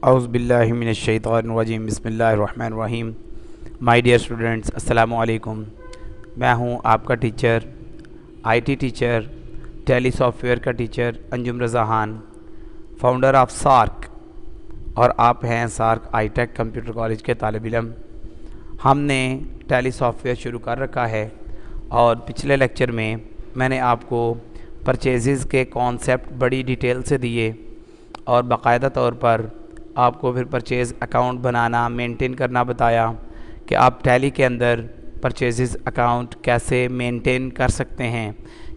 औज़ुबिल्लाहिमिनश्शैतानिर्रजीम बिस्मिल्लाहिर्रहमानिर्रहीम। My dear students, अस्सलामु अलैकुम। मैं हूं आपका teacher, IT teacher, Tally software का teacher Anjum Raza Khan, founder of SAARC, और आप हैं सार्क आई-टेक कंप्यूटर कॉलेज के तालिब इल्म। हमने टैली सॉफ्टवेयर शुरू कर रखा है और पिछले लेक्चर में मैंने आपको परचेज़ के कॉन्सेप्ट बड़ी डिटेल से दिए और बाकायदा तौर पर आपको फिर परचेज़ अकाउंट बनाना, मेंटेन करना बताया कि आप टैली के अंदर परचेज़ अकाउंट कैसे मेंटेन कर सकते हैं,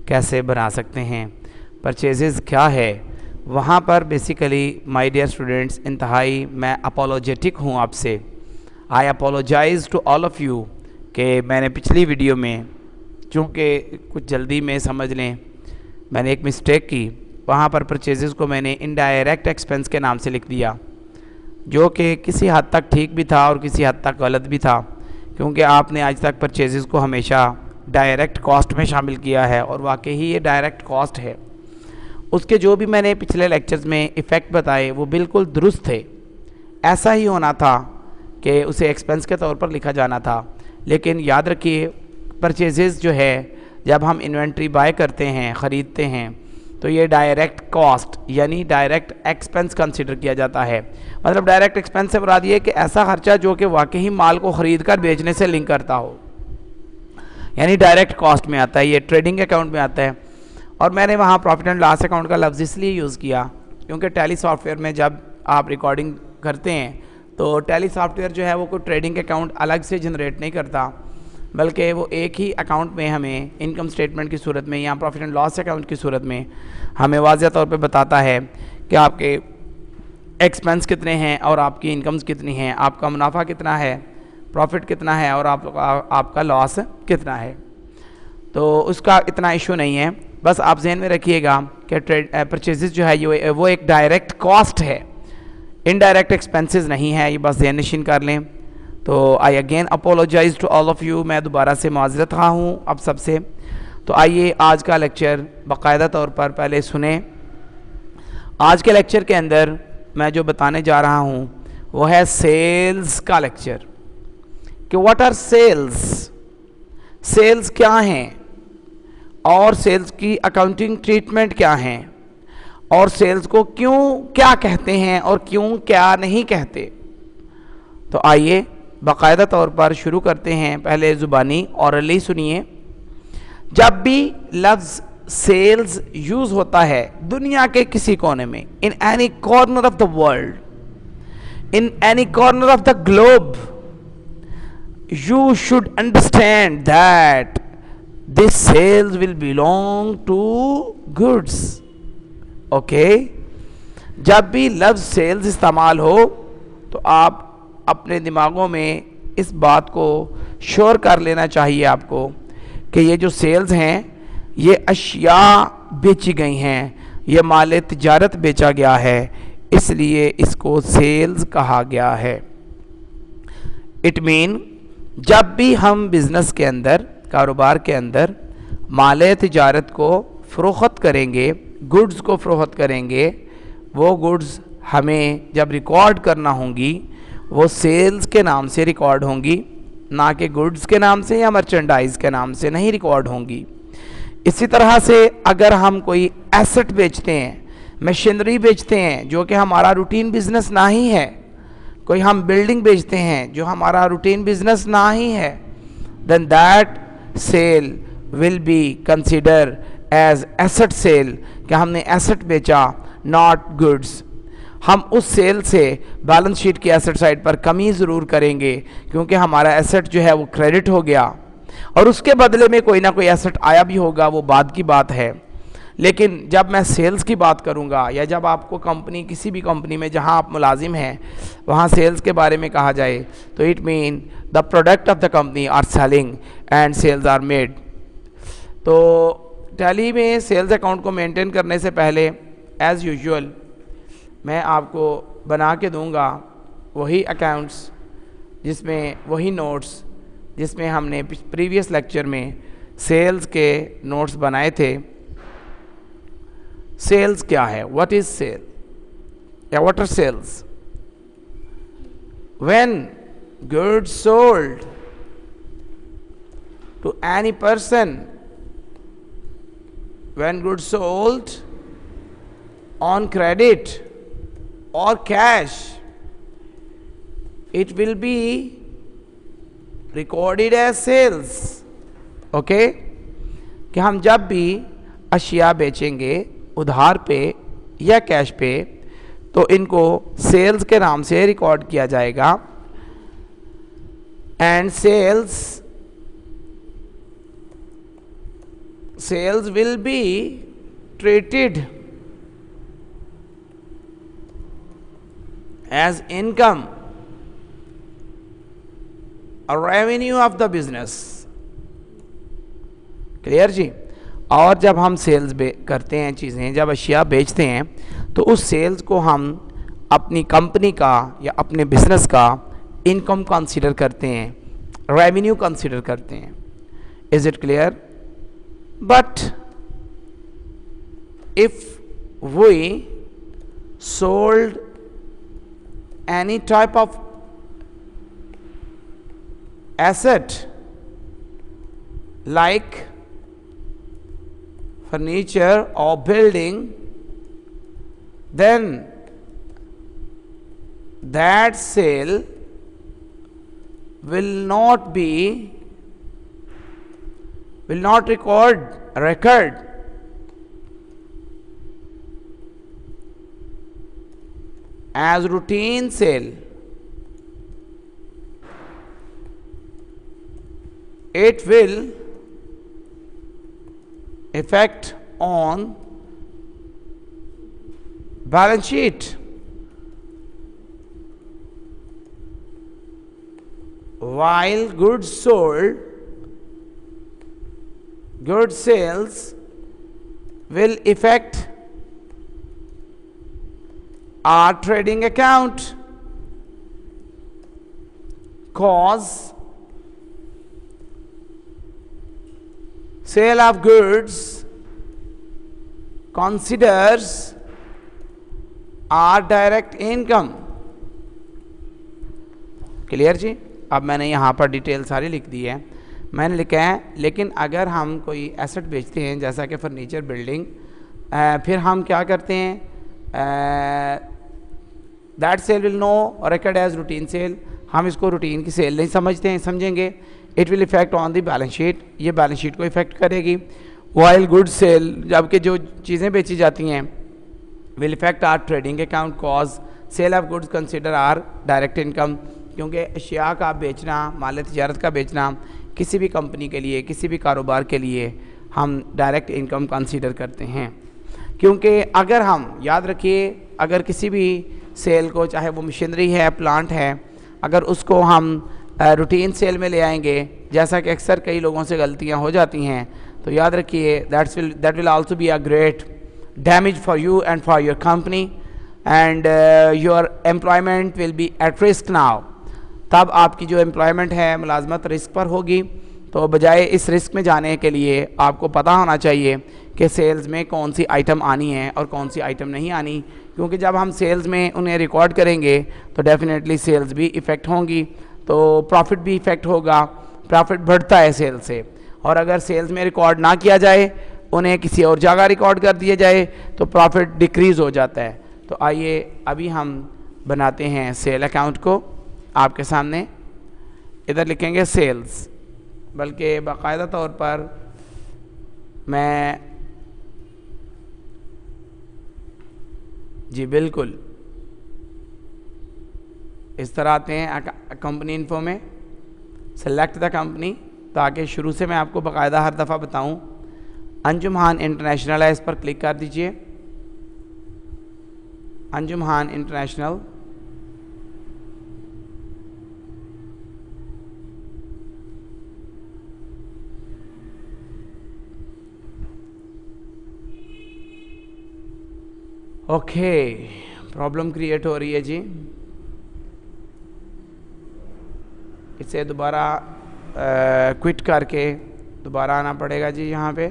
कैसे बना सकते हैं, परचेज़ क्या है। वहाँ पर बेसिकली माय डियर स्टूडेंट्स, इंतहाई मैं अपोलोजेटिक हूँ आपसे। I apologize to all of you कि मैंने पिछली वीडियो में, चूँकि कुछ जल्दी में समझ लें, मैंने एक मिस्टेक की। वहाँ पर परचेज़ को मैंने इनडायरेक्ट एक्सपेंस के नाम से लिख दिया, जो कि किसी हद तक ठीक भी था और किसी हद तक गलत भी था, क्योंकि आपने आज तक परचेज़ को हमेशा डायरेक्ट कॉस्ट में शामिल किया है और वाकई ही ये डायरेक्ट कॉस्ट है। उसके जो भी मैंने पिछले लेक्चर्स में इफ़ेक्ट बताए वो बिल्कुल दुरुस्त थे। ऐसा ही होना था कि उसे एक्सपेंस के तौर पर लिखा जाना था। लेकिन याद रखिए, परचेज़ जो है, जब हम इन्वेंट्री बाय करते हैं, ख़रीदते हैं, तो ये डायरेक्ट कॉस्ट यानी डायरेक्ट एक्सपेंस कंसिडर किया जाता है। मतलब डायरेक्ट एक्सपेंस से मुराद ये कि ऐसा खर्चा जो कि वाकई माल को ख़रीद कर बेचने से लिंक करता हो, यानी डायरेक्ट कॉस्ट में आता है, ये ट्रेडिंग अकाउंट में आता है। और मैंने वहाँ प्रॉफिट एंड लॉस अकाउंट का लफ्ज़ इसलिए यूज़ किया क्योंकि टैली सॉफ्टवेयर में जब आप रिकॉर्डिंग करते हैं तो टैली सॉफ्टवेयर जो है वो कोई ट्रेडिंग अकाउंट अलग से जनरेट नहीं करता, बल्कि वो एक ही अकाउंट में हमें इनकम स्टेटमेंट की सूरत में या प्रॉफिट एंड लॉस अकाउंट की सूरत में हमें वाज़ेह तौर पे बताता है कि आपके एक्सपेंस कितने हैं और आपकी इनकम्स कितनी हैं, आपका मुनाफा कितना है, प्रॉफिट कितना है और आपका लॉस कितना है। तो उसका इतना इशू नहीं है। बस आप जहन में रखिएगा कि परचेज़ जो है ये वो एक डायरेक्ट कॉस्ट है, इनडायरेक्ट एक्सपेंसेस नहीं है। ये बस जहन नशीन कर लें। तो I again apologise to all of you. मैं दोबारा से माज़रत खा हूँ अब सबसे। तो आइए आज का लेक्चर बाकायदा तौर पर पहले सुने। आज के लेक्चर के अंदर मैं जो बताने जा रहा हूँ वो है सेल्स का लेक्चर, कि व्हाट आर सेल्स, सेल्स क्या हैं और सेल्स की अकाउंटिंग ट्रीटमेंट क्या हैं, और सेल्स को क्यों क्या कहते हैं और क्यों क्या नहीं कहते। तो आइए बाकायदा तौर पर शुरू करते हैं। पहले ज़ुबानी ऑरली सुनिए। जब भी लफ्ज़ सेल्स यूज़ होता है दुनिया के किसी कोने में, in any corner of the world, in any corner of the globe, you should understand that this sales will belong to goods. Okay? जब भी लफ्ज़ सेल्स इस्तेमाल हो तो आप अपने दिमागों में इस बात को श्योर कर लेना चाहिए आपको कि ये जो सेल्स हैं ये अशिया बेची गई हैं, ये माल तिजारत बेचा गया है, इसलिए इसको सेल्स कहा गया है। इट मीन जब भी हम बिज़नेस के अंदर, कारोबार के अंदर माल तिजारत को फ़रोख्त करेंगे, गुड्स को फ़रोख्त करेंगे, वो गुड्स हमें जब रिकॉर्ड करना होंगी वो सेल्स के नाम से रिकॉर्ड होंगी, ना कि गुड्स के नाम से या मर्चेंडाइज़ के नाम से नहीं रिकॉर्ड होंगी। इसी तरह से अगर हम कोई एसेट बेचते हैं, मशीनरी बेचते हैं जो कि हमारा रूटीन बिज़नेस ना ही है, कोई हम बिल्डिंग बेचते हैं जो हमारा रूटीन बिजनेस ना ही है, then that sale will be consider as asset sale, कि हमने एसेट बेचा, नॉट गुड्स। हम उस सेल से बैलेंस शीट की एसेट साइड पर कमी ज़रूर करेंगे क्योंकि हमारा एसेट जो है वो क्रेडिट हो गया और उसके बदले में कोई ना कोई एसेट आया भी होगा, वो बाद की बात है। लेकिन जब मैं सेल्स की बात करूंगा या जब आपको कंपनी, किसी भी कंपनी में जहां आप मुलाजिम हैं वहां सेल्स के बारे में कहा जाए तो it mean the product of the company are selling and sales are made. तो टैली में सेल्स अकाउंट को मेंटेन करने से पहले एज़ यूजुअल मैं आपको बना के दूंगा वही अकाउंट्स जिसमें, वही नोट्स जिसमें हमने प्रीवियस लेक्चर में सेल्स के नोट्स बनाए थे। सेल्स क्या है, व्हाट इज सेल या what are sales. when goods sold to any person, when goods sold on credit or cash, it will be recorded as sales. Okay कि हम जब भी अशिया बेचेंगे उधार पे या कैश पे तो इनको सेल्स के नाम से रिकॉर्ड किया जाएगा. And sales will be treated as income, a revenue of the business. Clear ji. और जब हम सेल्स करते हैं चीज़ें, जब अशिया बेचते हैं तो उस सेल्स को हम अपनी कंपनी का या अपने बिजनेस का इनकम कंसीडर करते हैं, रेवेन्यू कंसीडर करते हैं. Is it clear? But if we sold any type of asset like furniture or building, then that sale will not record as routine sale. It will affect on balance sheet. While goods sales will affect our trading account, cause sale of goods considers our direct income. Clear ji. अब मैंने यहाँ पर detail सारी लिख दी है. मैंने लिखा है लेकिन अगर हम कोई एसेट बेचते हैं जैसा कि फर्नीचर, बिल्डिंग, फिर हम क्या करते हैं, that sale will no record as routine sale. हम इसको रूटीन की सेल नहीं समझेंगे. It will effect on the balance sheet, ये बैलेंस शीट को इफेक्ट करेगी. वाइल गुड सेल, जबकि जो चीज़ें बेची जाती हैं, will effect our trading account, cause sale of goods consider are direct income. क्योंकि अशिया का बेचना, माल तिजारत का बेचना किसी भी कंपनी के लिए, किसी भी कारोबार के लिए हम डायरेक्ट इनकम कंसीडर करते हैं. क्योंकि अगर हम, याद रखिए, अगर किसी भी सेल को, चाहे वो मशीनरी है, प्लांट है, अगर उसको हम रूटीन सेल में ले आएंगे, जैसा कि अक्सर कई लोगों से गलतियां हो जाती हैं, तो याद रखिए that will also be a great damage for you and for your company, and your employment will be at risk now. तब आपकी जो एम्प्लॉयमेंट है, मुलाजमत रिस्क पर होगी. तो बजाय इस रिस्क में जाने के लिए आपको पता होना चाहिए कि सेल्स में कौन सी आइटम आनी है और कौन सी आइटम नहीं आनी. क्योंकि जब हम सेल्स में उन्हें रिकॉर्ड करेंगे तो डेफिनेटली सेल्स भी इफ़ेक्ट होंगी, तो प्रॉफिट भी इफ़ेक्ट होगा. प्रॉफिट बढ़ता है सेल से, और अगर सेल्स में रिकॉर्ड ना किया जाए, उन्हें किसी और जगह रिकॉर्ड कर दिया जाए, तो प्रॉफिट डिक्रीज़ हो जाता है. तो आइए अभी हम बनाते हैं सेल अकाउंट को. आपके सामने इधर लिखेंगे सेल्स, बल्कि बाकायदा तौर पर मैं, जी बिल्कुल, इस तरह आते हैं कंपनी इन्फो में, सेलेक्ट द कंपनी, ताकि शुरू से मैं आपको बाकायदा हर दफ़ा बताऊं. अंजुमान इंटरनेशनल है, इस पर क्लिक कर दीजिए. अंजुमान इंटरनेशनल, ओके, प्रॉब्लम क्रिएट हो रही है जी. इसे दोबारा क्विट करके दोबारा आना पड़ेगा जी. यहाँ पे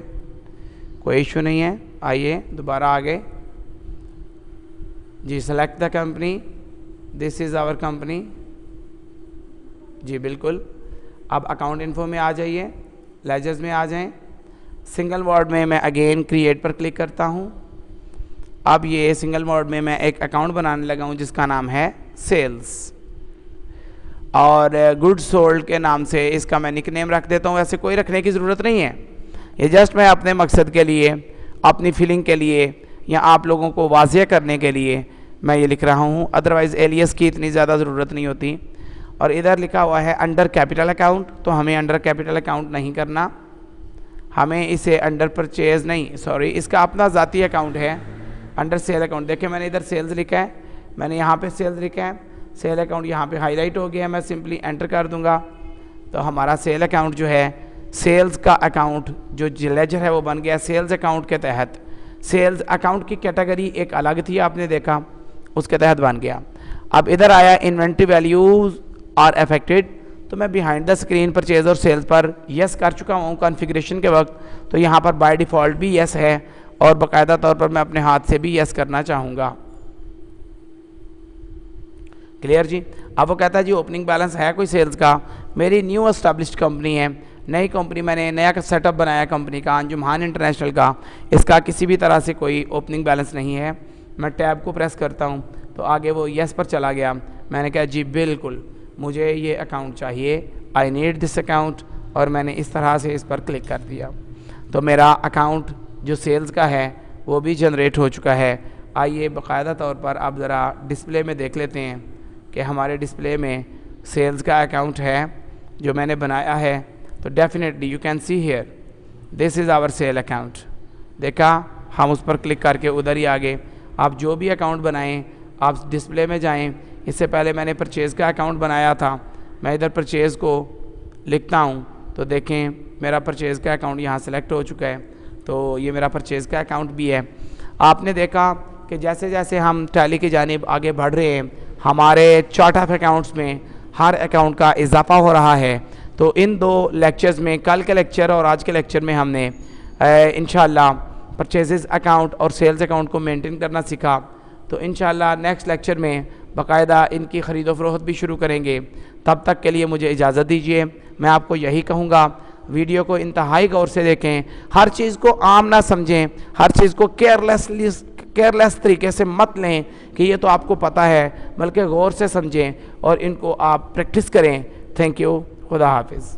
कोई इशू नहीं है. आइए दोबारा आगे जी. Select the company, this is our company. जी बिल्कुल। अब अकाउंट इन्फो में आ जाइए, लेजर्स में आ जाएं। सिंगल वर्ड में मैं अगेन क्रिएट पर क्लिक करता हूँ। अब ये सिंगल वर्ड में मैं एक अकाउंट बनाने लगा हूँ जिसका नाम है सेल्स, और गुड्स सोल्ड के नाम से इसका मैं निकनेम रख देता हूँ। वैसे कोई रखने की ज़रूरत नहीं है, ये जस्ट मैं अपने मकसद के लिए, अपनी फीलिंग के लिए, या आप लोगों को वाज़ेह करने के लिए मैं ये लिख रहा हूँ। अदरवाइज़ एलियस की इतनी ज़्यादा ज़रूरत नहीं होती। और इधर लिखा हुआ है अंडर कैपिटल अकाउंट, तो हमें अंडर कैपिटल अकाउंट नहीं करना, हमें इसे अंडर परचेज नहीं, सॉरी, इसका अपना ज़ाती अकाउंट है अंडर सेल अकाउंट। देखिए मैंने इधर सेल्स लिखा है, मैंने यहाँ पे सेल्स लिखा है, सेल अकाउंट यहाँ पे हाईलाइट हो गया है। मैं सिंपली एंटर कर दूंगा तो हमारा सेल अकाउंट जो है, सेल्स का अकाउंट जो लेजर है वो बन गया सेल्स अकाउंट के तहत। सेल्स अकाउंट की कैटेगरी एक अलग थी, आपने देखा, उसके तहत बन गया। अब इधर आया इन्वेंट्री वैल्यूज आर अफेक्टेड, तो मैं बिहाइंड द स्क्रीन परचेज और सेल्स पर यस कर चुका हूँ कॉन्फ़िगरेशन के वक्त, तो यहाँ पर बाय डिफ़ॉल्ट भी यस है, और बाकायदा तौर पर मैं अपने हाथ से भी यस करना चाहूँगा। क्लियर जी। अब वो कहता है जी ओपनिंग बैलेंस है कोई सेल्स का, मेरी न्यू एस्टैब्लिश्ड कंपनी है, नई कंपनी, मैंने नया सेटअप बनाया कंपनी का, अंजुमान इंटरनेशनल का, इसका किसी भी तरह से कोई ओपनिंग बैलेंस नहीं है। मैं टैब को प्रेस करता हूँ तो आगे वो यस पर चला गया। मैंने कहा जी बिल्कुल मुझे ये अकाउंट चाहिए, आई नीड दिस अकाउंट, और मैंने इस तरह से इस पर क्लिक कर दिया तो मेरा अकाउंट जो सेल्स का है वो भी जनरेट हो चुका है। आइए बाकायदा तौर पर आप ज़रा डिस्प्ले में देख लेते हैं कि हमारे डिस्प्ले में सेल्स का अकाउंट है जो मैंने बनाया है। तो definitely you can see here this is our sale account. देखा, हम उस पर क्लिक करके उधर ही आगे। आप जो भी अकाउंट बनाएं आप डिस्प्ले में जाएं। इससे पहले मैंने परचेज़ का अकाउंट बनाया था, मैं इधर परचेज़ को लिखता हूं तो देखें मेरा परचेज़ का अकाउंट यहाँ सेलेक्ट हो चुका है, तो ये मेरा परचेज़ का अकाउंट भी है। आपने देखा कि जैसे जैसे हम टैली की जानिब आगे बढ़ रहे हैं हमारे चार्ट ऑफ अकाउंट्स में हर अकाउंट का इजाफा हो रहा है। तो इन दो लेक्चर्स में, कल के लेक्चर और आज के लेक्चर में, हमने इंशाल्लाह परचेजेस अकाउंट और सेल्स अकाउंट को मेंटेन करना सीखा। तो इंशाल्लाह नेक्स्ट लेक्चर में बाकायदा इनकी ख़रीद व फरोख्त भी शुरू करेंगे। तब तक के लिए मुझे इजाज़त दीजिए। मैं आपको यही कहूँगा, वीडियो को इंतहाई गौर से देखें, हर चीज़ को आम ना समझें, हर चीज़ को केयरलेस तरीके से मत लें कि ये तो आपको पता है, बल्कि गौर से समझें और इनको आप प्रैक्टिस करें। थैंक यू, खुदा हाफिज़।